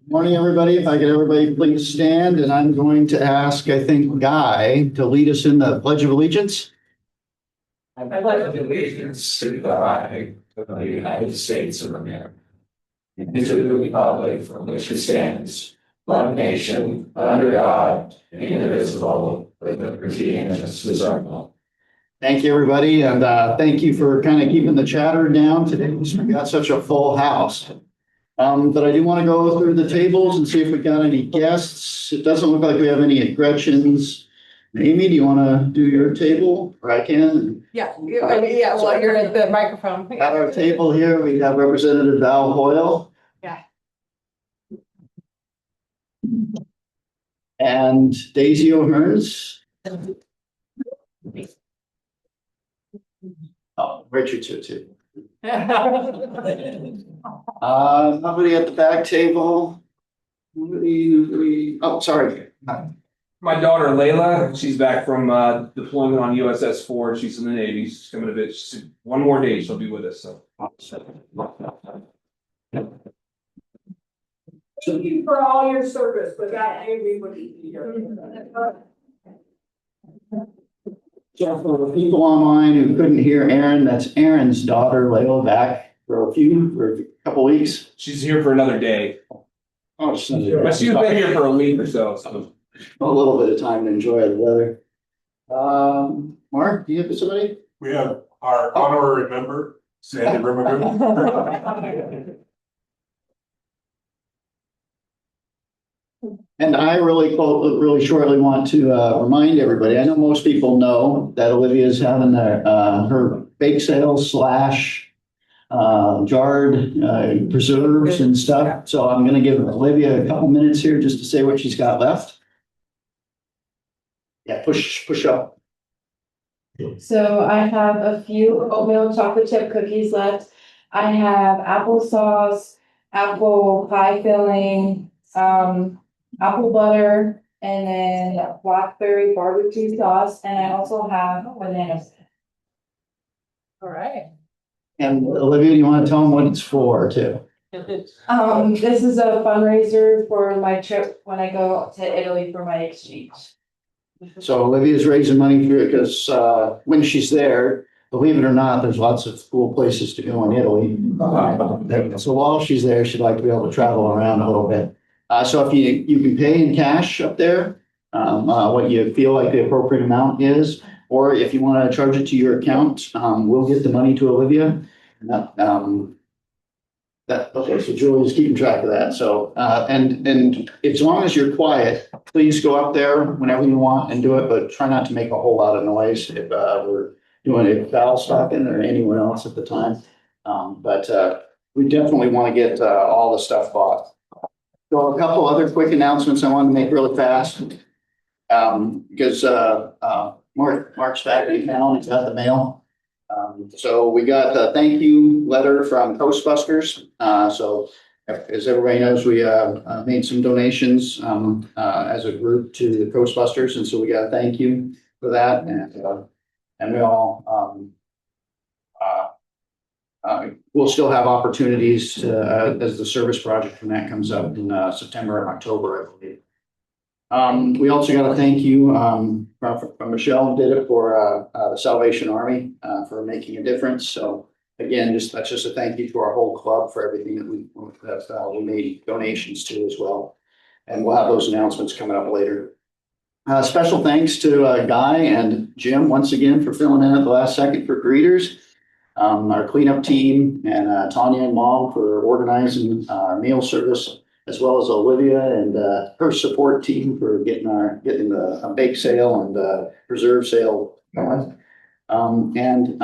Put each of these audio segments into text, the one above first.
Morning, everybody. If I could everybody please stand, and I'm going to ask, I think, Guy to lead us in the Pledge of Allegiance. I pledge allegiance to the flag of the United States of America and to the republic for which it stands, one nation, under God, indivisible, with liberty and justice for all. Thank you, everybody, and thank you for kind of keeping the chatter down today. We've got such a full house. But I do want to go through the tables and see if we got any guests. It doesn't look like we have any at Gretchen's. Amy, do you want to do your table? Or I can? Yeah, well, you're at the microphone. At our table here, we have Representative Val Hoyle. Yeah. And Daisy O'Hearns. Oh, Richard's here too. Nobody at the back table. Nobody, oh, sorry. My daughter Layla, she's back from deployment on USS Ford. She's in the Navy. She's coming a bit. One more day, she'll be with us. So. Thank you for all your service, but that everybody here. So for the people online who couldn't hear Aaron, that's Aaron's daughter, Layla, back for a couple weeks. She's here for another day. Oh, But she's been here for a week or so. A little bit of time to enjoy the weather. Mark, do you have somebody? We have our honorary member, Sandy Rimagoon. And I really shortly want to remind everybody, I know most people know that Olivia is having her bake sale / jarred preserves and stuff. So I'm going to give Olivia a couple minutes here just to say what she's got left. Yeah, push up. So I have a few oatmeal chocolate chip cookies left. I have applesauce, apple pie filling, apple butter, and then blackberry barbecue sauce, and I also have bananas. All right. And Olivia, do you want to tell them what it's for too? This is a fundraiser for my trip when I go to Italy for my exchange. So Olivia's raising money for it because when she's there, believe it or not, there's lots of cool places to go in Italy. So while she's there, she'd like to be able to travel around a little bit. So if you can pay in cash up there, what you feel like the appropriate amount is, or if you want to charge it to your account, we'll get the money to Olivia. And okay, so Julie's keeping track of that. So, and as long as you're quiet, please go up there whenever you want and do it, but try not to make a whole lot of noise if we're doing it, Val's talking or anyone else at the time. But we definitely want to get all the stuff bought. So a couple other quick announcements I want to make really fast. Because Mark's back in town, he's got the mail. So we got a thank you letter from Ghostbusters. So as everybody knows, we made some donations as a group to the Ghostbusters, and so we got a thank you for that. And we all we'll still have opportunities to, as the service project when that comes up in September and October, I believe. We also got a thank you from Michelle, who did it for the Salvation Army for making a difference. So again, that's just a thank you to our whole club for everything that we made donations to as well. And we'll have those announcements coming up later. Special thanks to Guy and Jim once again for filling in at the last second for greeters. Our cleanup team and Tanya and Mom for organizing our meal service, as well as Olivia and her support team for getting the bake sale and preserve sale going. And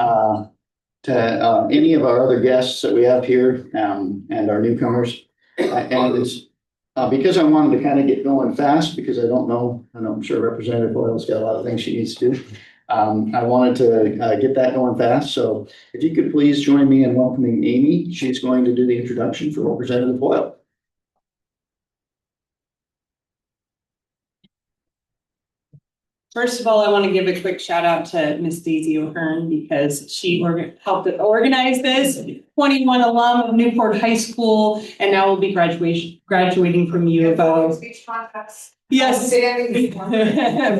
to any of our other guests that we have here and our newcomers. And it's because I wanted to kind of get going fast because I know I'm sure Representative Hoyle's got a lot of things she needs to do. I wanted to get that going fast. So if you could please join me in welcoming Amy. She's going to do the introduction for Representative Hoyle. First of all, I want to give a quick shout out to Miss Daisy O'Hearn because she helped organize this. 21 alum of Newport High School, and now will be graduating from U of O. Speech contest. Yes.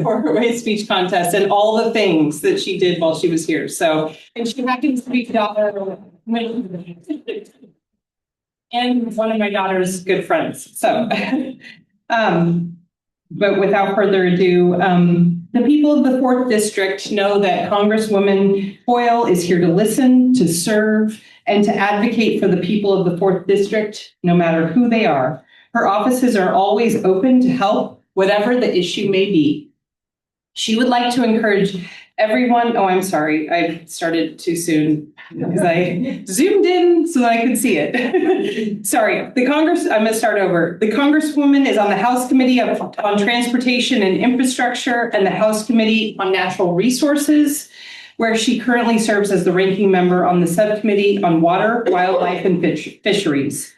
For her way speech contest and all the things that she did while she was here. So, and she happens to be daughter and one of my daughter's good friends. So, but without further ado, the people of the 4th District know that Congresswoman Hoyle is here to listen, to serve, and to advocate for the people of the 4th District, no matter who they are. Her offices are always open to help, whatever the issue may be. She would like to encourage everyone, oh, I'm sorry, I started too soon because I zoomed in so that I could see it. Sorry, I'm gonna start over. The Congresswoman is on the House Committee on Transportation and Infrastructure and the House Committee on Natural Resources, where she currently serves as the ranking member on the Subcommittee on Water, Wildlife, and Fisheries.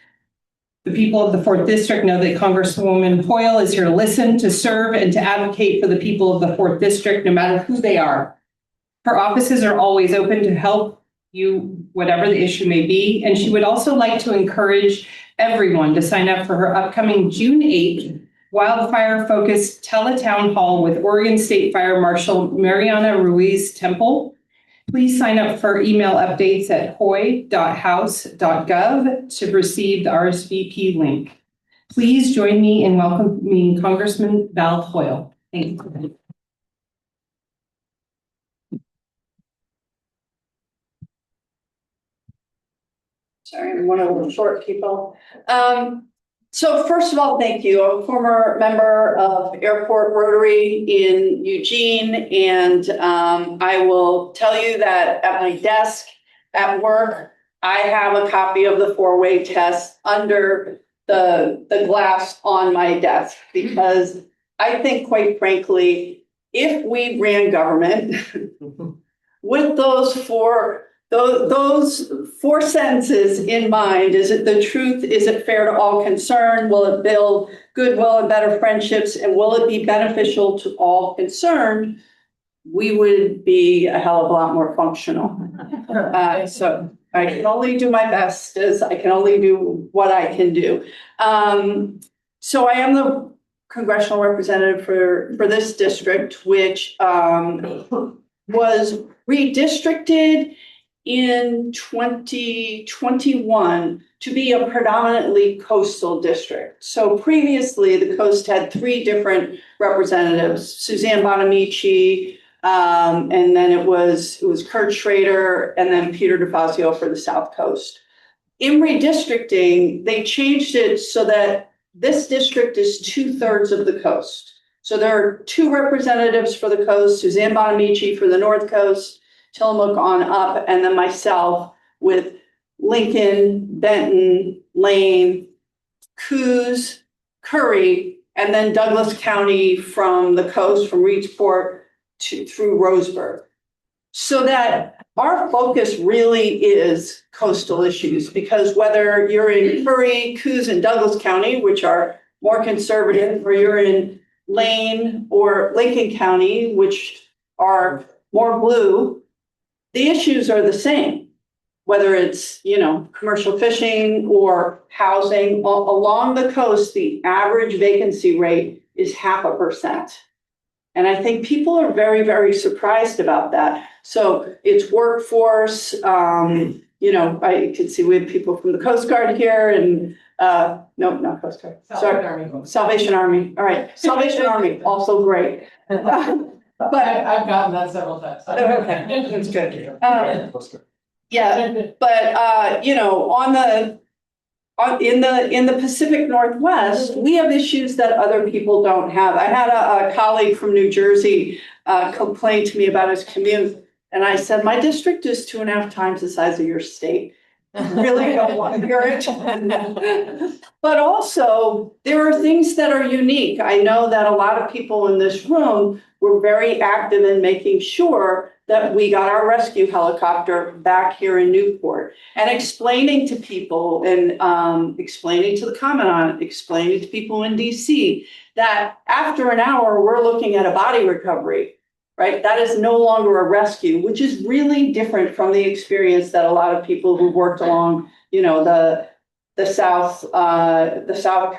The people of the 4th District know that Congresswoman Hoyle is here to listen, to serve, and to advocate for the people of the 4th District, no matter who they are. Her offices are always open to help you, whatever the issue may be, and she would also like to encourage everyone to sign up for her upcoming June 8th wildfire-focused teletown hall with Oregon State Fire Marshal Mariana Ruiz Temple. Please sign up for email updates at hoy.house.gov to receive the RSVP link. Please join me in welcoming Congressman Val Hoyle. Thank you. Sorry, I'm one of the short people. So first of all, thank you. I'm a former member of Airport Rotary in Eugene, and I will tell you that at my desk at work, I have a copy of the 4-way test under the glass on my desk, because I think, quite frankly, if we ran government with those four sentences in mind, is it the truth? Is it fair to all concerned? Will it build goodwill and better friendships? And will it be beneficial to all concerned? We would be a hell of a lot more functional. So I can only do my best, as I can only do what I can do. So I am the congressional representative for this district, which was redistricted in 2021 to be a predominantly coastal district. So previously, the coast had 3 different representatives: Suzanne Bonamici, and then it was Kurt Schrader, and then Peter DeFazio for the South Coast. In redistricting, they changed it so that this district is 2/3 of the coast. So there are 2 representatives for the coast: Suzanne Bonamici for the North Coast, Tillamook on up, and then myself with Lincoln, Benton, Lane, Coos, Curry, and then Douglas County from the coast, from Reedsport through Roseburg. So that our focus really is coastal issues, because whether you're in Curry, Coos, and Douglas County, which are more conservative, or you're in Lane or Lincoln County, which are more blue, the issues are the same, whether it's, commercial fishing or housing. Along the coast, the average vacancy rate is 0.5%. And I think people are very, very surprised about that. So it's workforce. I could see we have people from the Coast Guard here, and no, not Coast Guard. Salvation Army. All right. Salvation Army, also great. But I've gotten that several times. Okay, that's good. Yeah, but in the Pacific Northwest, we have issues that other people don't have. I had a colleague from New Jersey complain to me about his commute, and I said, my district is 2.5 times the size of your state. I really don't want to hear it. But also, there are things that are unique. I know that a lot of people in this room were very active in making sure that we got our rescue helicopter back here in Newport, and explaining to people and explaining to the Commandant, explaining to people in DC that after an hour, we're looking at a body recovery, right? That is no longer a rescue, which is really different from the experience that a lot of people who worked along, the south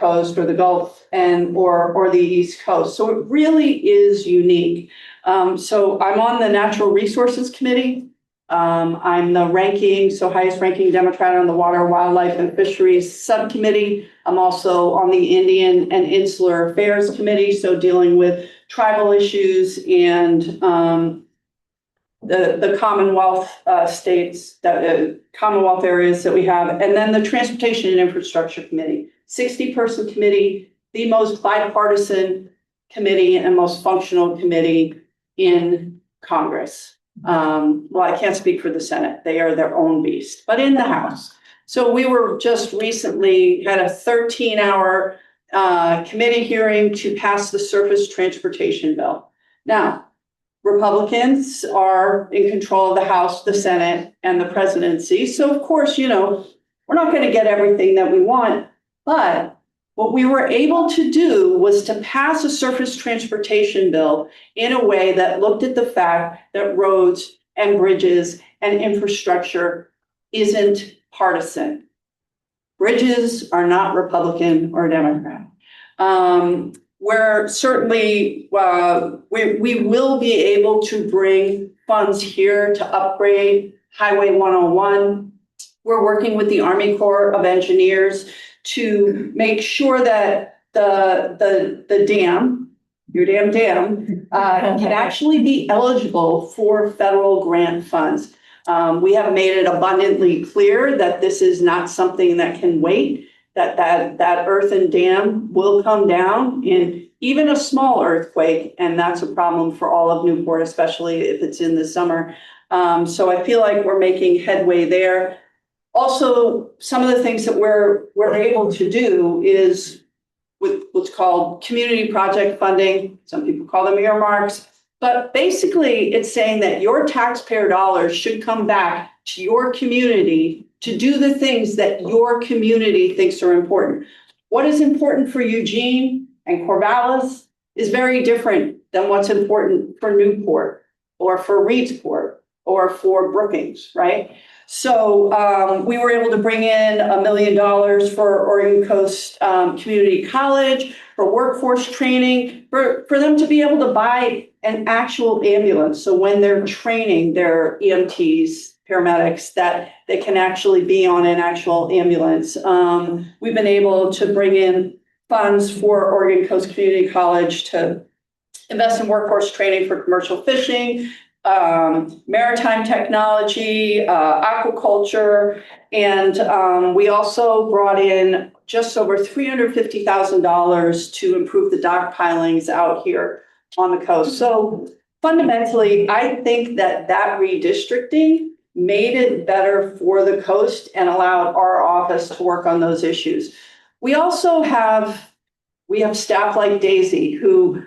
coast or the Gulf or the East Coast. So it really is unique. So I'm on the Natural Resources Committee. I'm the highest ranking Democrat on the Water, Wildlife, and Fisheries Subcommittee. I'm also on the Indian and Insular Affairs Committee, so dealing with tribal issues and the Commonwealth states, Commonwealth areas that we have, and then the Transportation and Infrastructure Committee, 60-person committee, the most bipartisan committee and most functional committee in Congress. Well, I can't speak for the Senate. They are their own beast, but in the House. So we were just recently had a 13-hour committee hearing to pass the surface transportation bill. Now, Republicans are in control of the House, the Senate, and the presidency. So of course, we're not going to get everything that we want, but what we were able to do was to pass a surface transportation bill in a way that looked at the fact that roads and bridges and infrastructure isn't partisan. Bridges are not Republican or Democrat. We're certainly, we will be able to bring funds here to upgrade Highway 101. We're working with the Army Corps of Engineers to make sure that the dam, your damn dam, can actually be eligible for federal grant funds. We have made it abundantly clear that this is not something that can wait, that earthen dam will come down in even a small earthquake, and that's a problem for all of Newport, especially if it's in the summer. So I feel like we're making headway there. Also, some of the things that we're able to do is with what's called community project funding. Some people call them earmarks, but basically it's saying that your taxpayer dollars should come back to your community to do the things that your community thinks are important. What is important for Eugene and Corvallis is very different than what's important for Newport or for Reedsport or for Brookings, right? So we were able to bring in $1 million for Oregon Coast Community College, for workforce training, for them to be able to buy an actual ambulance. So when they're training their EMTs, paramedics, that they can actually be on an actual ambulance. We've been able to bring in funds for Oregon Coast Community College to invest in workforce training for commercial fishing, maritime technology, aquaculture, and we also brought in just over $350,000 to improve the dock pilings out here on the coast. So fundamentally, I think that redistricting made it better for the coast and allowed our office to work on those issues. We also have staff like Daisy who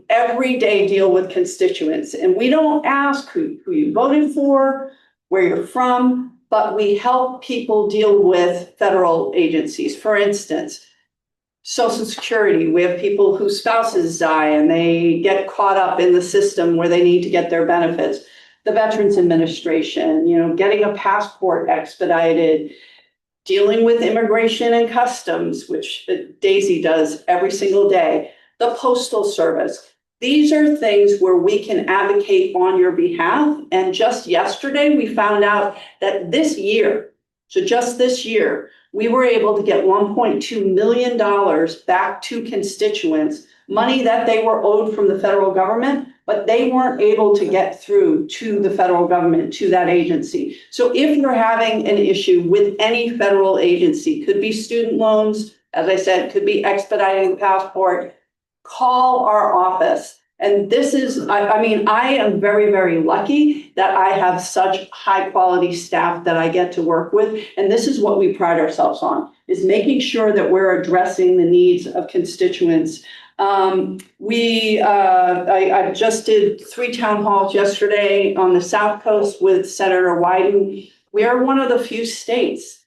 every day deal with constituents, and we don't ask who you voted for, where you're from, but we help people deal with federal agencies. For instance, Social Security, we have people whose spouses die and they get caught up in the system where they need to get their benefits. The Veterans Administration, getting a passport expedited, dealing with immigration and customs, which Daisy does every single day. The Postal Service. These are things where we can advocate on your behalf. And just yesterday, we found out that this year, we were able to get $1.2 million back to constituents, money that they were owed from the federal government, but they weren't able to get through to the federal government, to that agency. So if you're having an issue with any federal agency, could be student loans, as I said, could be expediting the passport, call our office. And this is, I am very, very lucky that I have such high quality staff that I get to work with. And this is what we pride ourselves on, is making sure that we're addressing the needs of constituents I just did 3 town halls yesterday on the South Coast with Senator Wyden. We are one of the few states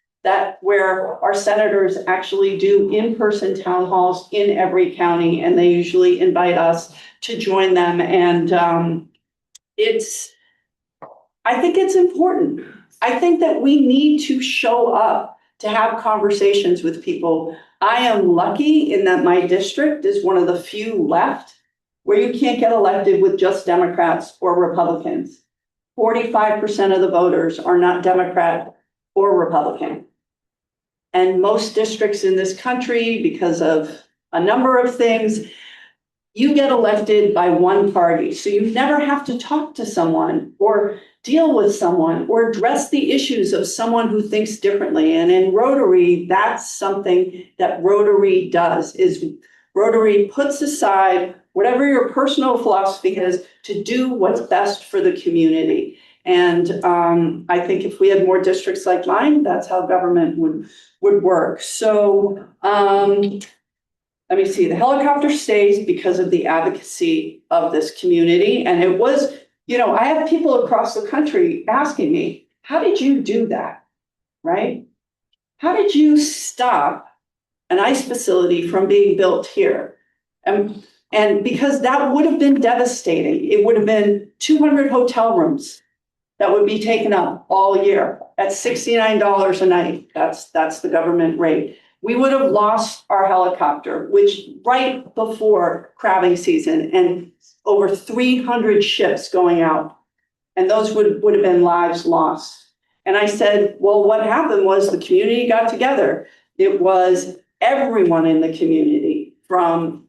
where our senators actually do in-person town halls in every county, and they usually invite us to join them. And I think it's important. I think that we need to show up to have conversations with people. I am lucky in that my district is one of the few left where you can't get elected with just Democrats or Republicans. 45% of the voters are not Democrat or Republican. And most districts in this country, because of a number of things, you get elected by one party. So you never have to talk to someone or deal with someone or address the issues of someone who thinks differently. And in Rotary, that's something that Rotary does, is Rotary puts aside whatever your personal philosophy is to do what's best for the community. And I think if we had more districts like mine, that's how government would work. So let me see, the helicopter stays because of the advocacy of this community. And it was, I have people across the country asking me, how did you do that, right? How did you stop an ICE facility from being built here? And because that would have been devastating. It would have been 200 hotel rooms that would be taken up all year at $69 a night. That's the government rate. We would have lost our helicopter, which right before crabbing season, and over 300 ships going out. And those would have been lives lost. And I said, well, what happened was the community got together. It was everyone in the community, from,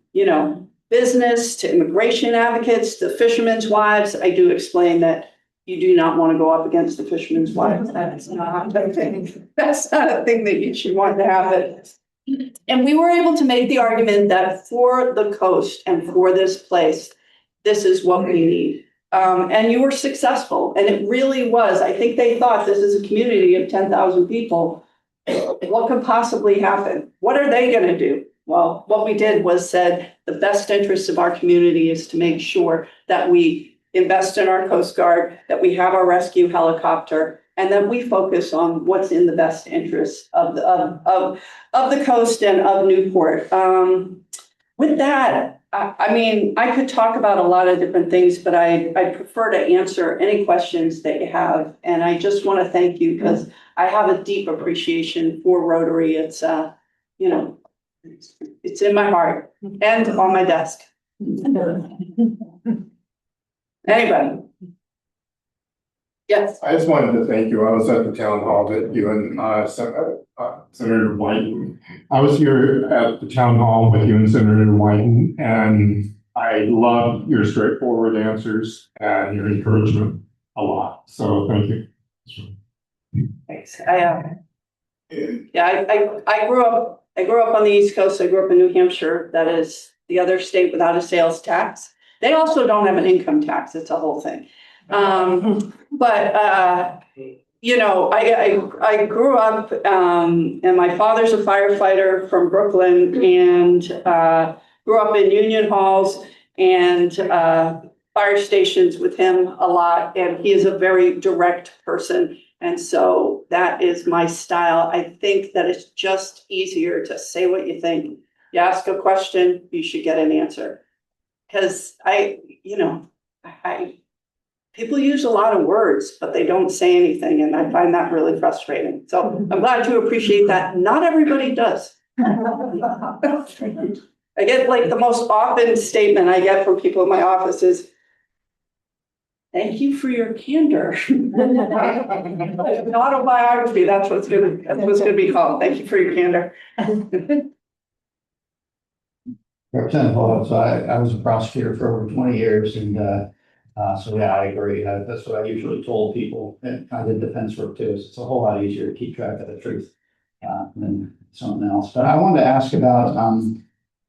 business to immigration advocates to fishermen's wives. I do explain that you do not want to go up against the fishermen's wives. That's not a thing. That's not a thing that you should want to happen. And we were able to make the argument that for the coast and for this place, this is what we need. And you were successful. And it really was. I think they thought, this is a community of 10,000 people. What could possibly happen? What are they going to do? Well, what we did was said the best interest of our community is to make sure that we invest in our Coast Guard, that we have our rescue helicopter, and that we focus on what's in the best interest of the coast and of Newport. With that, I could talk about a lot of different things, but I prefer to answer any questions that you have. And I just want to thank you because I have a deep appreciation for Rotary. It's, it's in my heart and on my desk. Anybody? Yes. I just wanted to thank you. I was at the town hall that you and Senator Wyden. I was here at the town hall with you and Senator Wyden, and I loved your straightforward answers and your encouragement a lot. So thank you. Thanks. I grew up on the East Coast. I grew up in New Hampshire. That is the other state without a sales tax. They also don't have an income tax. It's a whole thing. I grew up, and my father's a firefighter from Brooklyn, and grew up in union halls and fire stations with him a lot. And he is a very direct person. And so that is my style. I think that it's just easier to say what you think. You ask a question, you should get an answer. Because people use a lot of words, but they don't say anything. And I find that really frustrating. So I'm glad you appreciate that. Not everybody does. I get the most often statement I get from people in my office is, thank you for your candor. An autobiography, that's what's going to be called. Thank you for your candor. Representative Hoyle, so I was a prosecutor for over 20 years, and so yeah, I agree. That's what I usually told people, and kind of defense work too. It's a whole lot easier to keep track of the truth than something else. But I wanted to ask about,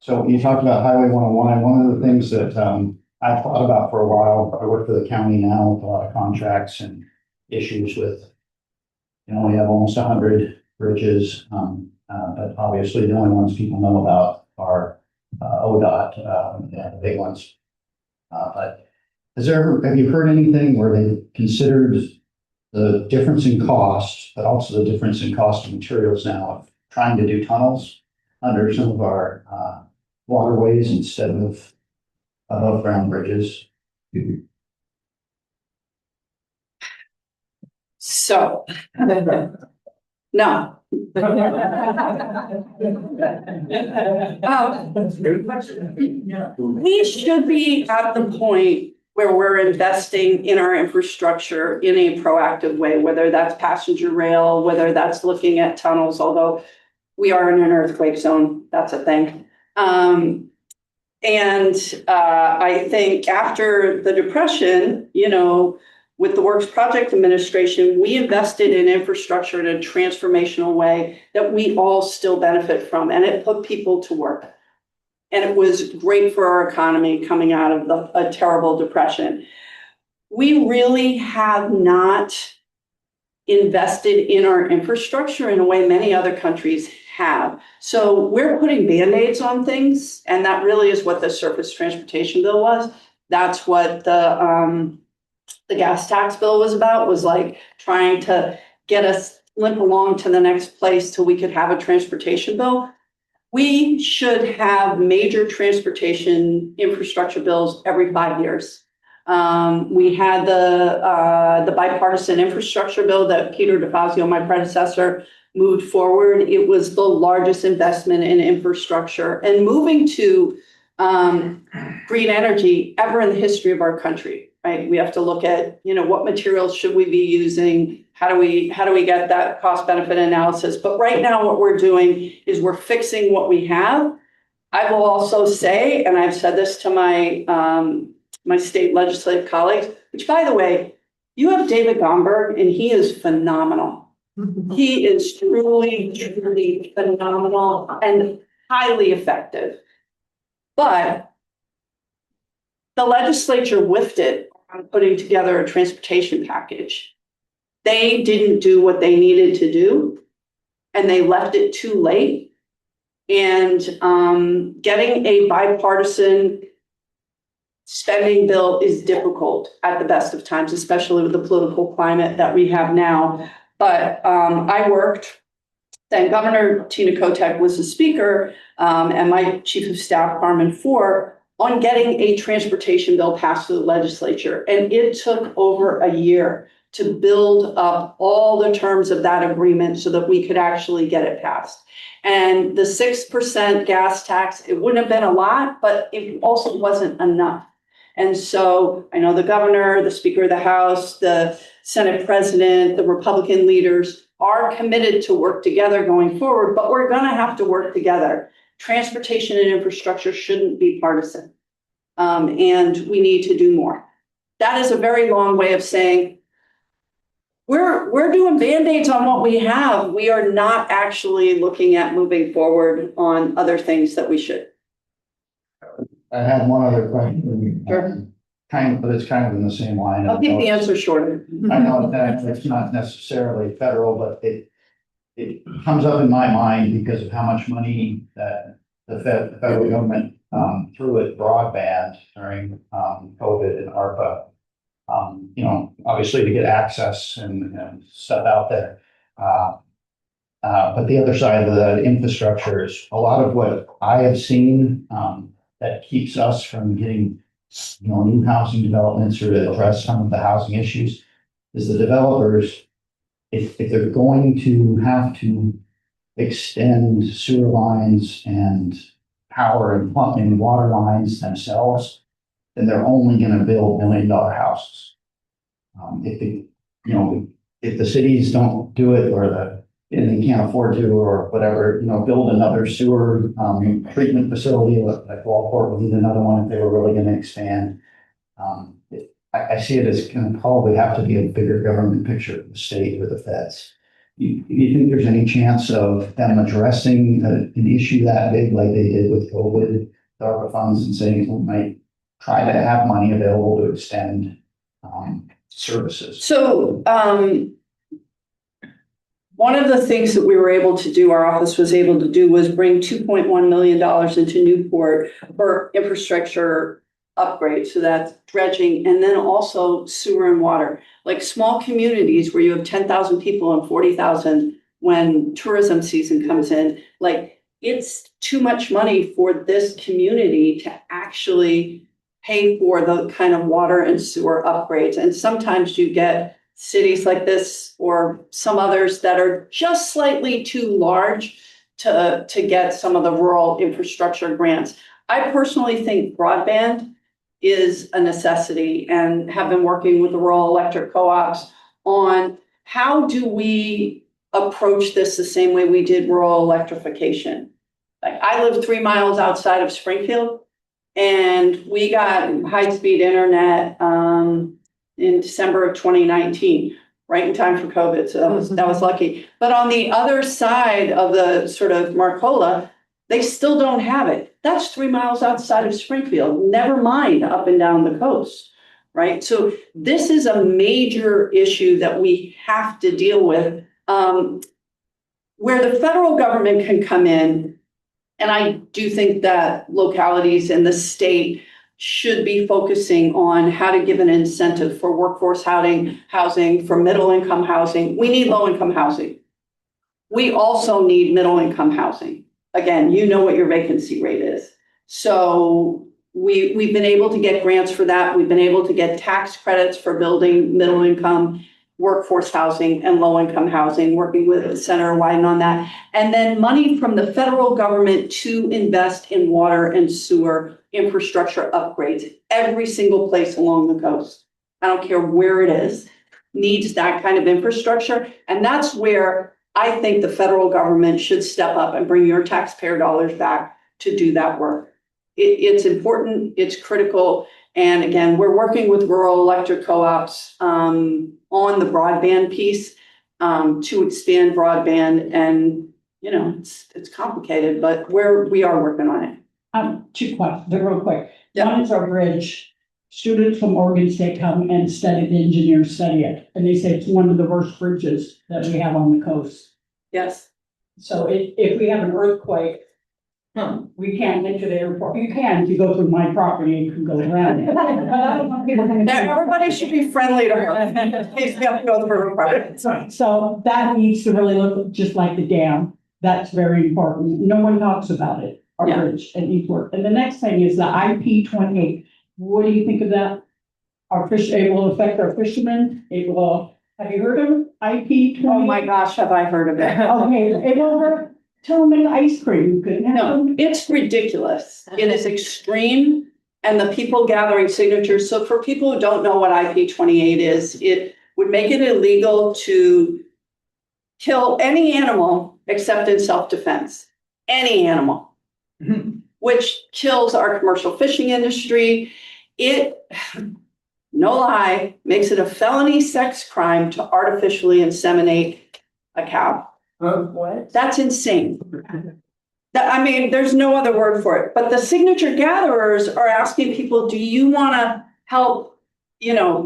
so you talked about Highway 101. One of the things that I've thought about for a while, I work for the county now with a lot of contracts and issues with, we have almost 100 bridges, but obviously the only ones people know about are ODOT, the big ones. But have you heard anything where they considered the difference in cost, but also the difference in cost of materials now of trying to do tunnels under some of our waterways instead of above ground bridges? So, no. We should be at the point where we're investing in our infrastructure in a proactive way, whether that's passenger rail, whether that's looking at tunnels, although we are in an earthquake zone, that's a thing. I think after the Depression, with the Works Project Administration, we invested in infrastructure in a transformational way that we all still benefit from, and it put people to work. And it was great for our economy coming out of a terrible depression. We really have not invested in our infrastructure in a way many other countries have. So we're putting Band-Aids on things, and that really is what the surface transportation bill was. That's what the gas tax bill was about, was like trying to get us limp along to the next place till we could have a transportation bill. We should have major transportation infrastructure bills every 5 years. We had the bipartisan infrastructure bill that Peter DeFazio, my predecessor, moved forward. It was the largest investment in infrastructure and moving to green energy ever in the history of our country. Right, we have to look at, what materials should we be using? How do we get that cost benefit analysis? But right now, what we're doing is we're fixing what we have. I will also say, and I've said this to my my state legislative colleagues, which, by the way, you have David Gomberg, and he is phenomenal. He is truly, truly phenomenal and highly effective. But the legislature whiffed it on putting together a transportation package. They didn't do what they needed to do, and they left it too late. And getting a bipartisan spending bill is difficult at the best of times, especially with the political climate that we have now. But I worked, then Governor Tina Kotek was the speaker, and my chief of staff, Carmen Ford, on getting a transportation bill passed through the legislature. And it took over a year to build up all the terms of that agreement so that we could actually get it passed. And the 6% gas tax, it wouldn't have been a lot, but it also wasn't enough. And so I know the governor, the speaker of the House, the Senate president, the Republican leaders are committed to work together going forward, but we're going to have to work together. Transportation and infrastructure shouldn't be partisan, and we need to do more. That is a very long way of saying we're doing Band-Aids on what we have. We are not actually looking at moving forward on other things that we should. I had one other question. Sure. But it's kind of in the same line. I'll keep the answer shorter. I know that it's not necessarily federal, but it comes up in my mind because of how much money that the federal government threw at broadband during COVID and ARPA. Obviously to get access and stuff out there. But the other side of the infrastructure is a lot of what I have seen that keeps us from getting new housing developments or to address some of the housing issues is the developers, if they're going to have to extend sewer lines and power and plumbing water lines themselves, then they're only going to build $1 million houses. If the cities don't do it and they can't afford to or whatever, build another sewer treatment facility like Walport would need another one if they were really going to expand. I see it as going to probably have to be a bigger government picture of the state or the feds. Do you think there's any chance of them addressing an issue that big like they did with COVID, the ARPA funds, and saying we might try to have money available to extend services? So one of the things that we were able to do, our office was able to do, was bring $2.1 million into Newport for infrastructure upgrades. So that's dredging and then also sewer and water. Like small communities where you have 10,000 people and 40,000 when tourism season comes in, like it's too much money for this community to actually pay for the kind of water and sewer upgrades. And sometimes you get cities like this or some others that are just slightly too large to get some of the rural infrastructure grants. I personally think broadband is a necessity and have been working with the rural electric co-ops on how do we approach this the same way we did rural electrification. Like I live 3 miles outside of Springfield and we got high-speed internet in December of 2019, right in time for COVID. So that was lucky. But on the other side of the sort of Marcola, they still don't have it. That's 3 miles outside of Springfield, never mind up and down the coast, right? So this is a major issue that we have to deal with, where the federal government can come in. And I do think that localities in the state should be focusing on how to give an incentive for workforce housing, for middle-income housing. We need low-income housing. We also need middle-income housing. Again, you know what your vacancy rate is. So we've been able to get grants for that. We've been able to get tax credits for building middle-income workforce housing and low-income housing, working with Senator Wyden on that. And then money from the federal government to invest in water and sewer infrastructure upgrades. Every single place along the coast, I don't care where it is, needs that kind of infrastructure. And that's where I think the federal government should step up and bring your taxpayer dollars back to do that work. It's important, it's critical. And again, we're working with rural electric co-ops on the broadband piece to expand broadband. And, you know, it's complicated, but we are working on it. 2 questions, they're real quick. Yeah. One is our bridge. Students from Oregon State come and study, the engineers study it, and they say it's one of the worst bridges that we have on the coast. Yes. So if we have an earthquake, we can't get to the airport. You can, if you go through my property, you can go around it. Now, everybody should be friendly to her in case we have to go through her property. So that needs to really look just like the dam. That's very important. No one talks about it, our Yeah. bridge at Newport. And the next thing is the IP-28. What do you think of that? It will affect our fishermen. It will, have you heard of IP-28? Oh my gosh, have I heard of it? Okay, it will hurt. Tell them in ice cream, you couldn't have No, them. it's ridiculous. It is extreme. And the people gathering signatures. So for people who don't know what IP-28 is, it would make it illegal to kill any animal except in self-defense. Any animal, which kills our commercial fishing industry. It, no lie, makes it a felony sex crime to artificially inseminate a cow. What? That's insane. I mean, there's no other word for it. But the signature gatherers are asking people, do you want to help,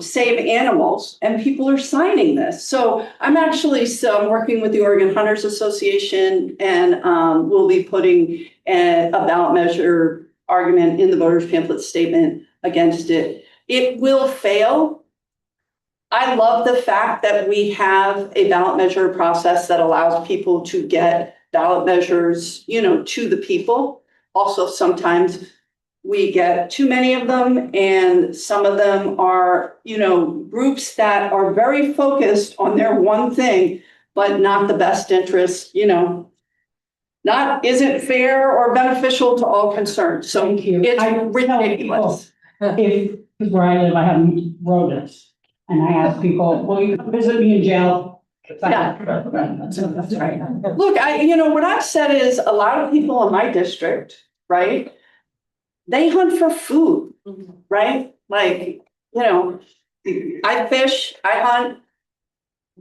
save animals? And people are signing this. So I'm actually working with the Oregon Hunters Association, and we'll be putting a ballot measure argument in the voters pamphlet statement against it. It will fail. I love the fact that we have a ballot measure process that allows people to get ballot measures, to the people. Also, sometimes we get too many of them, and some of them are, groups that are very focused on their one thing, but not the best interest, isn't fair or beneficial to all concerned. So Thank you. it's I tell ridiculous. Because where I live, I have rodents. And I ask people, will you come visit me in jail? Yeah. That's right. Look, what I've said is a lot of people in my district, right? They hunt for food, right? Like, I fish, I hunt.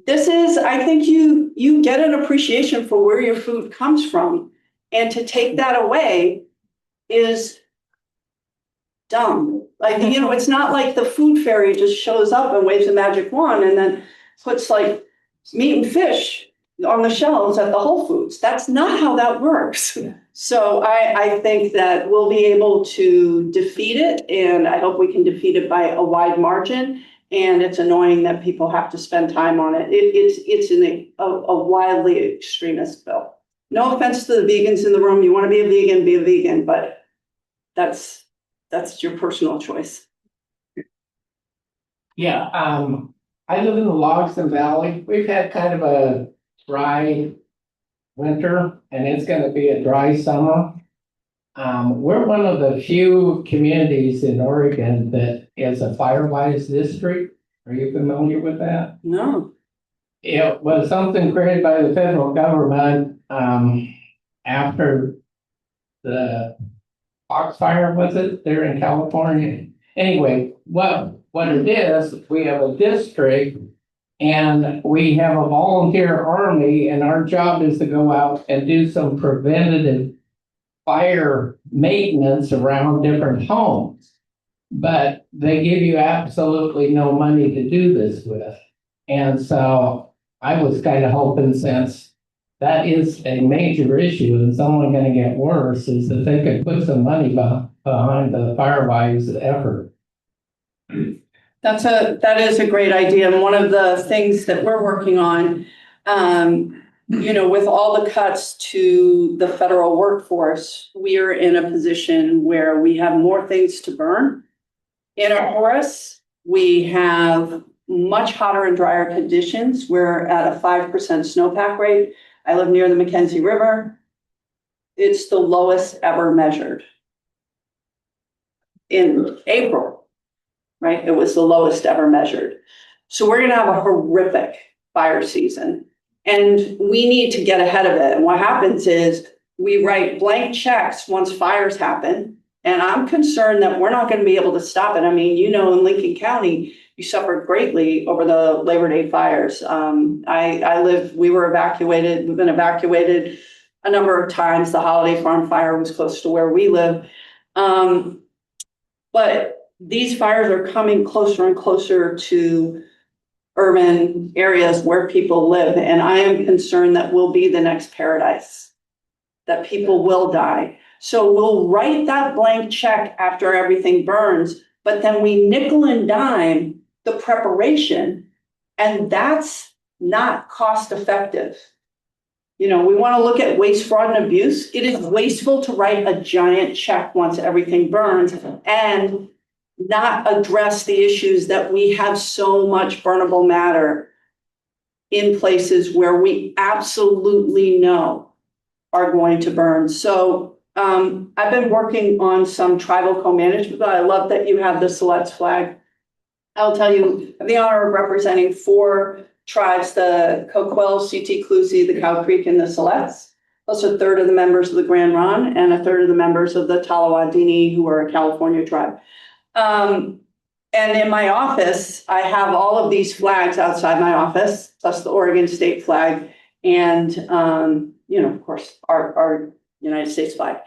I think you get an appreciation for where your food comes from. And to take that away is dumb. Like, it's not like the food fairy just shows up and waves a magic wand and then puts like meat and fish on the shelves at the Whole Foods. That's not how that works. So I think that we'll be able to defeat it, and I hope we can defeat it by a wide margin. And it's annoying that people have to spend time on it. It's a wildly extremist bill. No offense to the vegans in the room. You want to be a vegan, but that's your personal choice. Yeah, I live in the Logsdon Valley. We've had kind of a dry winter, and it's gonna be a dry summer. We're one of the few communities in Oregon that is a Firewise district. Are you familiar with that? No. It was something created by the federal government, after the Foxfire, was it, there in California? Anyway, what it is, we have a district and we have a volunteer army, and our job is to go out and do some preventative fire maintenance around different homes. But they give you absolutely no money to do this with. And so I was kind of hoping, since that is a major issue and it's only going to get worse, is that they could put some money behind the Firewise effort. That is a great idea. And one of the things that we're working on, with all the cuts to the federal workforce, we are in a position where we have more things to burn in our forests. We have much hotter and drier conditions. We're at a 5% snowpack rate. I live near the Mackenzie River. It's the lowest ever measured. In April, right? It was the lowest ever measured. So we're going to have a horrific fire season, and we need to get ahead of it. And what happens is we write blank checks once fires happen. And I'm concerned that we're not going to be able to stop it. I mean, in Lincoln County, you suffered greatly over the Labor Day fires. We were evacuated. We've been evacuated a number of times. The Holiday Farm fire was close to where we live. But these fires are coming closer and closer to urban areas where people live. And I am concerned that we'll be the next paradise, that people will die. So we'll write that blank check after everything burns, but then we nickel and dime the preparation, and that's not cost effective. We want to look at waste, fraud, and abuse. It is wasteful to write a giant check once everything burns and not address the issues that we have so much burnable matter in places where we absolutely know are going to burn. So I've been working on some tribal co-management, but I love that you have the Siletz flag. I'll tell you, I have the honor of representing 4 tribes, the Coquille, CT Clusie, the Cow Creek, and the Siletz. Plus a third of the members of the Grand Ronde and a third of the members of the Talawadini, who are a California tribe. And in my office, I have all of these flags outside my office, plus the Oregon state flag, and, of course, our United States flag.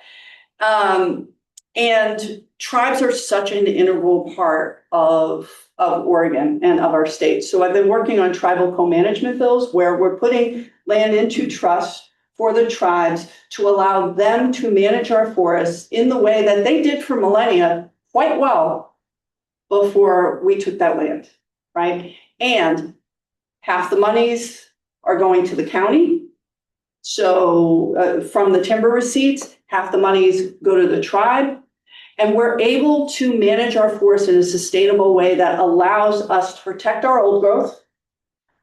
And tribes are such an integral part of Oregon and of our state. So I've been working on tribal co-management bills where we're putting land into trust for the tribes to allow them to manage our forests in the way that they did for millennia quite well before we took that land, right? And half the monies are going to the county. So from the timber receipts, half the monies go to the tribe. And we're able to manage our forest in a sustainable way that allows us to protect our old growth,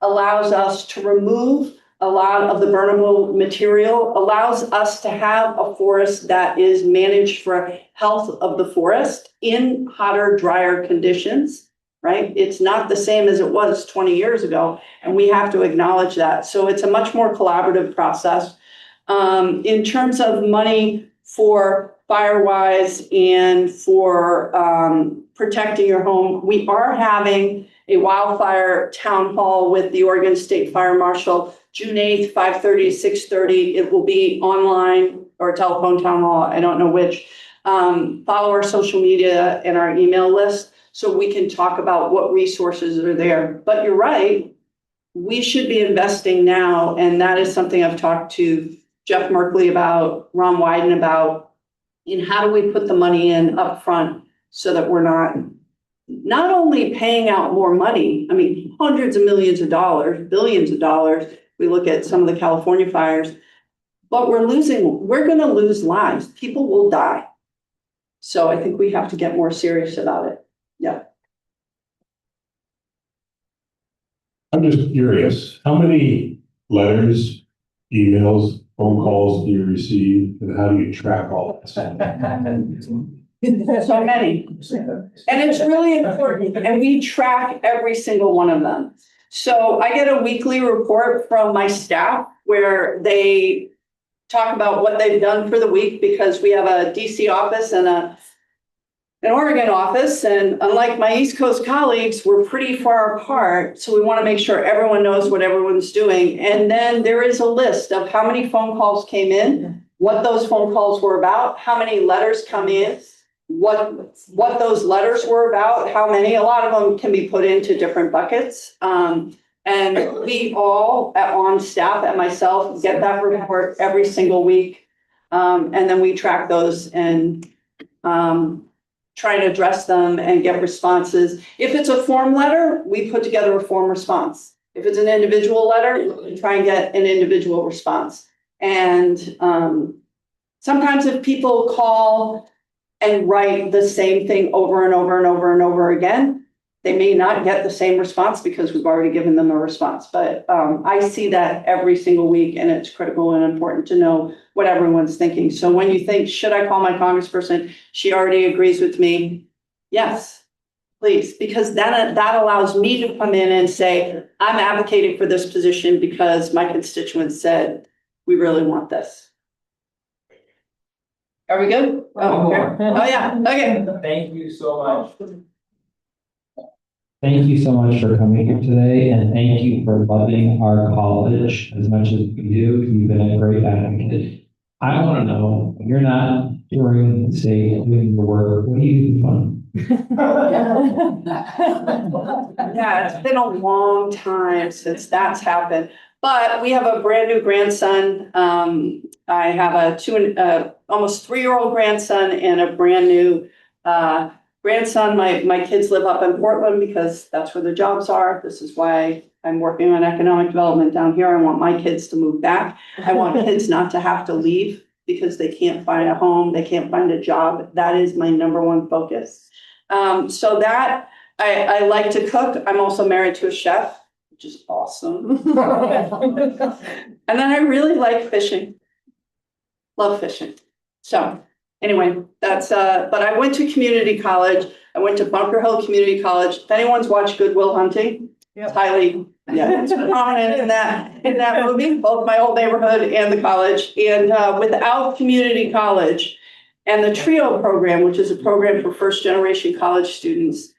allows us to remove a lot of the burnable material, allows us to have a forest that is managed for health of the forest in hotter, drier conditions, right? It's not the same as it was 20 years ago, and we have to acknowledge that. So it's a much more collaborative process. In terms of money for Firewise and for protecting your home, we are having a wildfire town hall with the Oregon State Fire Marshal, June 8th, 5:30 to 6:30. It will be online or telephone town hall, I don't know which. Follow our social media and our email list so we can talk about what resources are there. But you're right, we should be investing now, and that is something I've talked to Jeff Merkley about, Ron Wyden about, in how do we put the money in upfront so that we're not only paying out more money, I mean, hundreds of millions of dollars, billions of dollars, we look at some of the California fires, but we're gonna lose lives. People will die. So I think we have to get more serious about it. Yeah. I'm just curious, how many letters, emails, phone calls do you receive, and how do you track all this? So many. And it's really important, and we track every single one of them. So I get a weekly report from my staff where they talk about what they've done for the week, because we have a DC office and an Oregon office, and unlike my East Coast colleagues, we're pretty far apart. So we want to make sure everyone knows what everyone's doing. And then there is a list of how many phone calls came in, what those phone calls were about, how many letters come in, what those letters were about, how many. A lot of them can be put into different buckets. And we all on staff and myself get that report every single week. And then we track those and try to address them and get responses. If it's a form letter, we put together a form response. If it's an individual letter, we try and get an individual response. And sometimes if people call and write the same thing over and over and over and over again, they may not get the same response because we've already given them a response. But I see that every single week, and it's critical and important to know what everyone's thinking. So when you think, should I call my congressperson? She already agrees with me. Yes, please, because that allows me to come in and say, I'm advocating for this position because my constituents said, we really want this. Are we good? Oh, okay. Oh yeah, okay. Thank you so much. Thank you so much for coming here today, and thank you for loving our college as much as we do. You've been a great advocate. I want to know, when you're not touring the state, doing your work, what do you do for fun? Yeah, it's been a long time since that's happened, but we have a brand new grandson. I have a almost 3-year-old grandson and a brand new grandson. My kids live up in Portland because that's where the jobs are. This is why I'm working on economic development down here. I want my kids to move back. I want kids not to have to leave because they can't find a home, they can't find a job. That is my #1 focus. So that I like to cook. I'm also married to a chef, which is awesome. And then I really like fishing. Love fishing. So anyway, that's but I went to community college. I went to Bunker Hill Community College. If anyone's watched Good Will Hunting, it's highly, it's prominent in that movie, both my old neighborhood and the college. And without community college and the TRIO program, which is a program for first-generation college students,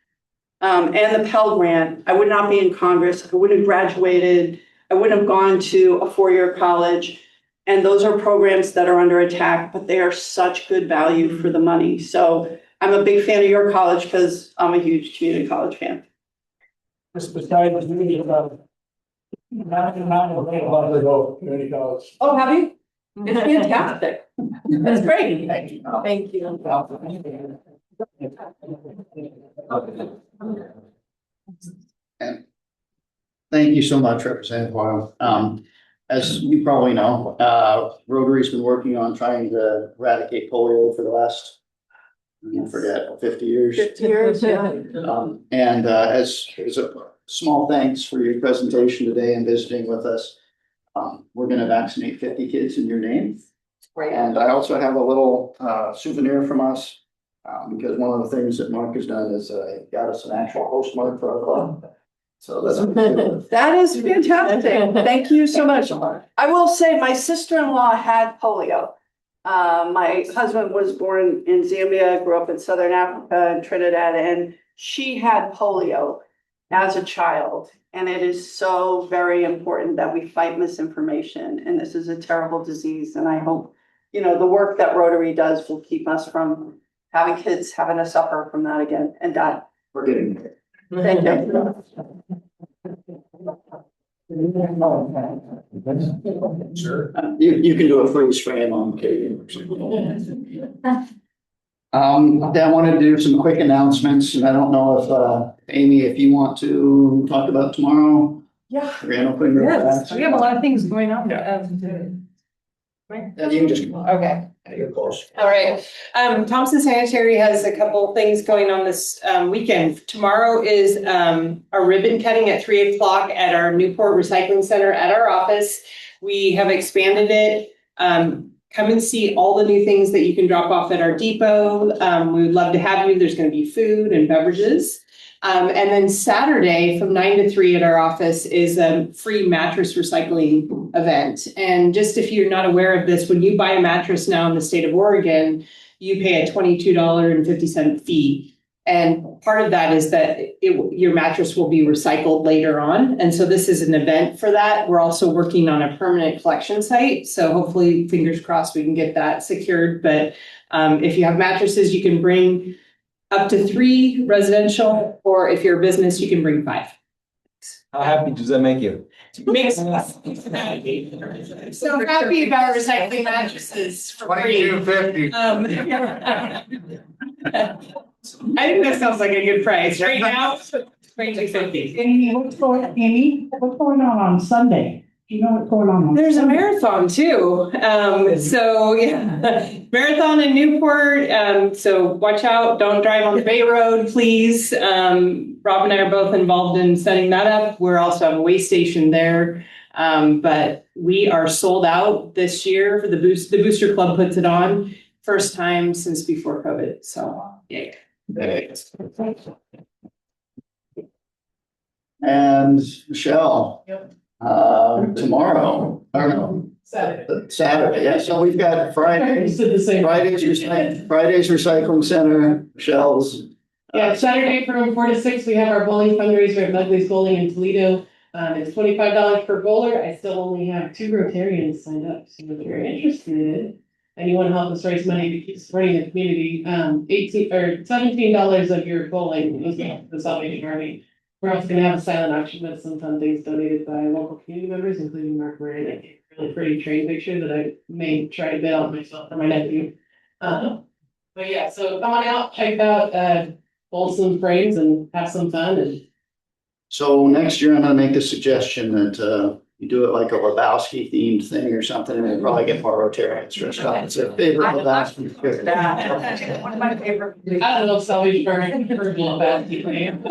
and the Pell Grant, I would not be in Congress. I wouldn't have graduated. I wouldn't have gone to a 4-year college. And those are programs that are under attack, but they are such good value for the money. So I'm a big fan of your college because I'm a huge community college fan. Community college. Oh, have you? It's fantastic. That's great. Thank you. Thank you. And thank you so much, Representative Hoyle. As you probably know, Rotary's been working on trying to eradicate polio for the last, I forget, 50 years. 50 years, yeah. And as a small thanks for your presentation today and visiting with us, we're going to vaccinate 50 kids in your name. Great. And I also have a little souvenir from us, because one of the things that Mark has done is got us an actual postmark for our club. So that's that is fantastic. Thank you so much. I will say my sister-in-law had polio. My husband was born in Zambia, grew up in Southern Africa and Trinidad, and she had polio as a child. And it is so very important that we fight misinformation. And this is a terrible disease. And I hope, the work that Rotary does will keep us from having kids having to suffer from that again and die. we're getting there. Thank you. Sure. You can do a freeze frame on Katie. I wanted to do some quick announcements, and I don't know if, Amy, if you want to talk about tomorrow. Yeah. Grand opening. Yes, we have a lot of things going on. And you can just. Okay. You're close. All right. Thompson Sanitary has a couple things going on this weekend. Tomorrow is a ribbon cutting at 3 o'clock at our Newport Recycling Center at our office. We have expanded it. Come and see all the new things that you can drop off at our depot. We would love to have you. There's going to be food and beverages. And then Saturday from 9 to 3 at our office is a free mattress recycling event. And just if you're not aware of this, when you buy a mattress now in the state of Oregon, you pay a $22.50 fee. And part of that is that your mattress will be recycled later on. And so this is an event for that. We're also working on a permanent collection site. So hopefully, fingers crossed, we can get that secured. But if you have mattresses, you can bring up to 3 residential, or if you're a business, you can bring 5. How happy does that make you? Makes us so happy about recycling mattresses for free. $22.50. I think that sounds like a good price right now. $22.50. Amy, what's going on Sunday? Do you know what's going on? There's a marathon too. So yeah, marathon in Newport. So watch out. Don't drive on the Bay Road, please. Rob and I are both involved in setting that up. We're also have a way station there. But we are sold out this year for the Booster Club puts it on. First time since before COVID. So yeah. And Michelle. Yep. Tomorrow, or no, Saturday, yeah, so we've got Fridays Recycling Center, Michelle's. Yeah, Saturday from 4 to 6, we have our bowling fundraiser at Muggley's Bowling in Toledo. It's $25 per bowler. I still only have 2 Rotarians signed up, so if you're interested and you want to help us raise money to keep supporting the community, $17 of your bowling is the Salvation Army. We're also going to have a silent auction with some fun things donated by local community members, including Mark Moran. I gave a really pretty train picture that I may try to bid out myself for my nephew. But yeah, so come on out, check it out, bowl some frames and have some fun. And So next year I'm gonna make the suggestion that you do it like a Lebowski themed thing or something, and we'll probably get more Rotarians dressed up. It's a favorite Lebowski. One of my favorite. I don't know if Salvation Army heard Lebowski name.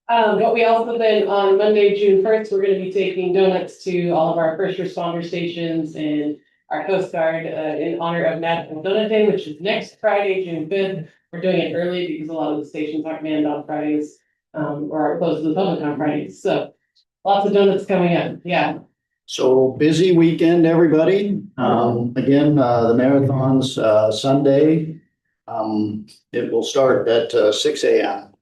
But we also then on Monday, June 1st, we're going to be taking donuts to all of our first responder stations and our Coast Guard in honor of National Donut Day, which is next Friday, June 5th. We're doing it early because a lot of the stations aren't manned on Fridays or are closed to the public on Fridays. So lots of donuts coming up. Yeah. So busy weekend, everybody. Again, the marathon's Sunday. It will start at 6 a.m.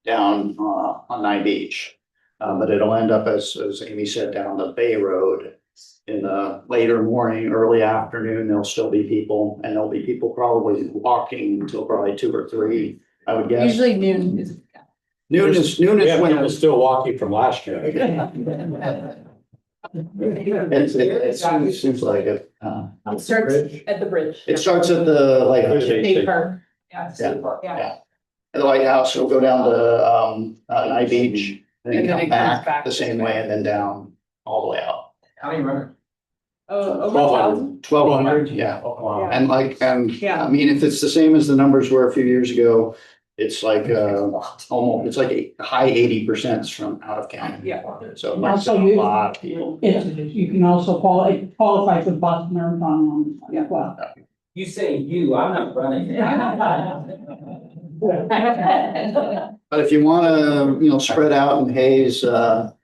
down on Nye Beach. But it'll end up, as Amy said, down the Bay Road in the later morning, early afternoon. There'll still be people, and there'll be people probably walking until probably 2 or 3, I would guess. Usually noon is. Noon is when it was still walking from last year. it seems like it. It starts at the bridge. It starts at the lighthouse. State Park. Yeah. Yeah. At the lighthouse, it'll go down to Nye Beach and then come back the same way and then down all the way out. How many runners? Over 1,000. 1,200, yeah. Wow. And Yeah. I mean, if it's the same as the numbers were a few years ago, it's like almost, it's like a high 80% from out of county. Yeah. So it's Also, a lot of people. You can also qualify for the Boston Marathon as well. You say you, I'm not running. But if you want to, spread out in haze,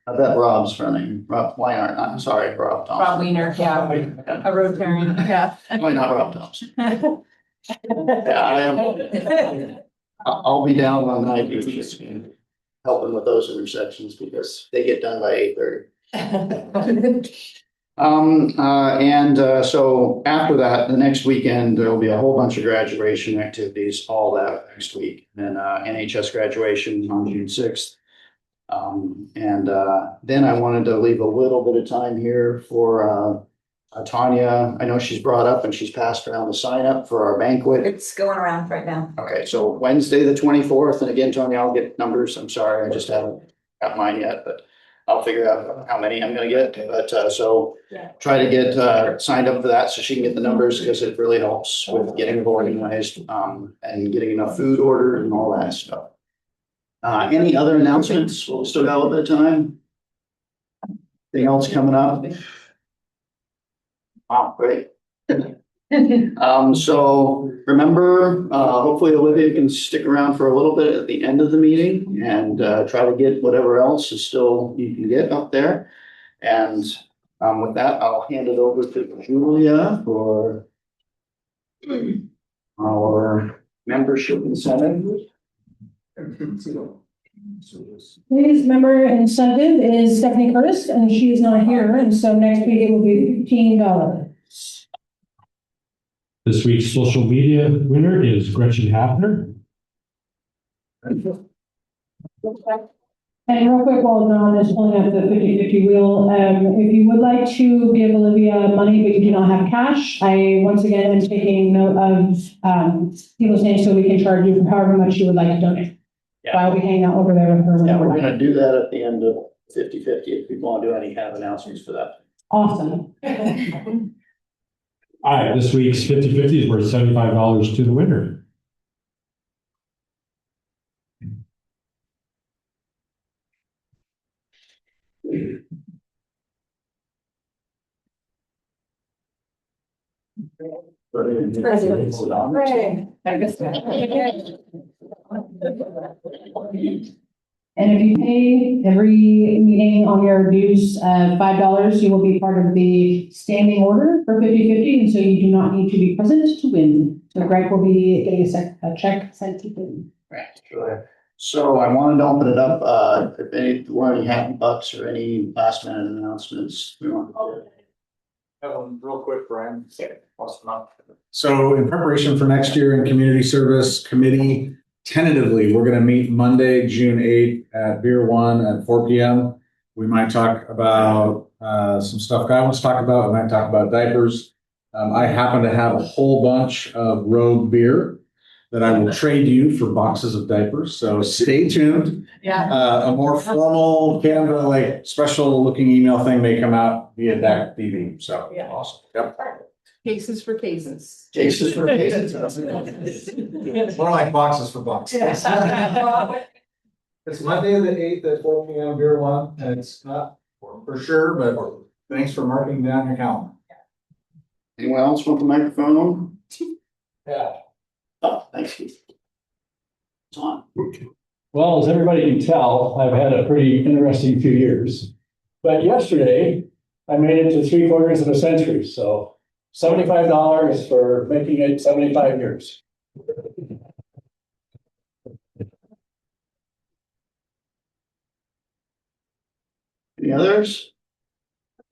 I bet Rob's running. Rob Weinhardt, I'm sorry, Rob Thompson. Rob Wiener, yeah, a Rotarian, yeah. Why not Rob Thompson? Yeah, I am. I'll be down on Night Beach helping with those intersections because they get done by 8:30. So after that, the next weekend, there'll be a whole bunch of graduation activities, all that next week. And NHS graduation on June 6th. Then I wanted to leave a little bit of time here for Tanya. I know she's brought up and she's passed around the sign up for our banquet. It's going around right now. Okay, so Wednesday, the 24th, and again, Tony, I'll get numbers. I'm sorry, I just haven't got mine yet, but I'll figure out how many I'm gonna get. But so try to get signed up for that so she can get the numbers because it really helps with getting it organized and getting enough food ordered and all that stuff. Any other announcements? We'll still got a little bit of time. Anything else coming up? Wow, great. So remember, hopefully Olivia can stick around for a little bit at the end of the meeting and try to get whatever else is still you can get up there. And with that, I'll hand it over to Julia for our membership incentive. Today's member incentive is Stephanie Curtis, and she is not here, and so next week it will be $15. This week's social media winner is Gretchen Hafner. And real quick, while John is pulling up the 50/50 wheel, if you would like to give Olivia money, but you do not have cash, I once again am taking note of people's names so we can charge you for however much you would like to donate. Yeah. I'll be hanging out over there with her. Yeah, we're gonna do that at the end of 50/50 if people want to do any kind of announcements for that. Awesome. All right, this week's 50/50 is worth $75 to the winner. And if you pay every meeting on your dues, $5, you will be part of the standing order for 50/50, and so you do not need to be present to win. So Greg will be getting a check sent to him. Right, sure. So I wanted to open it up, if any, were any happy bucks or any last minute announcements we want to do. Real quick, Brian. Awesome. So in preparation for next year in Community Service Committee, tentatively, we're gonna meet Monday, June 8th at Beer One at 4 p.m. We might talk about some stuff Guy wants to talk about. We might talk about diapers. I happen to have a whole bunch of Rogue beer that I will trade you for boxes of diapers. So stay tuned. Yeah. A more formal, kind of like special looking email thing may come out via DAC TV. So Yeah. awesome. Yep. Cases for cases. Cases for cases. More like boxes for boxes. It's Monday the 8th at 4 p.m. Beer One, and it's not for sure, but thanks for marking down your calendar. Anyone else want the microphone on? Yeah. Oh, thanks, Keith. It's on. Well, as everybody can tell, I've had a pretty interesting few years. But yesterday, I made it to 3/4 of a century, so $75 for making it 75 years. Any others?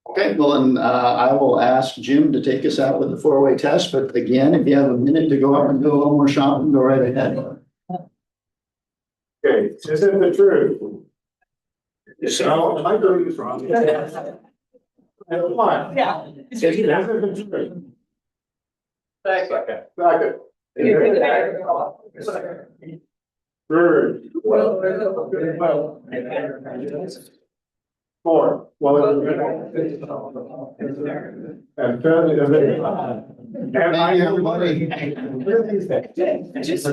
Okay, well, then I will ask Jim to take us out with the four-way test, but again, if you have a minute to go up and do a little more shopping, go right ahead. Okay, is it the truth? So, I believe it's wrong. Come on. Yeah. Is it the truth? Second. Third. Four. Well, and fifth. thank you, everybody. Just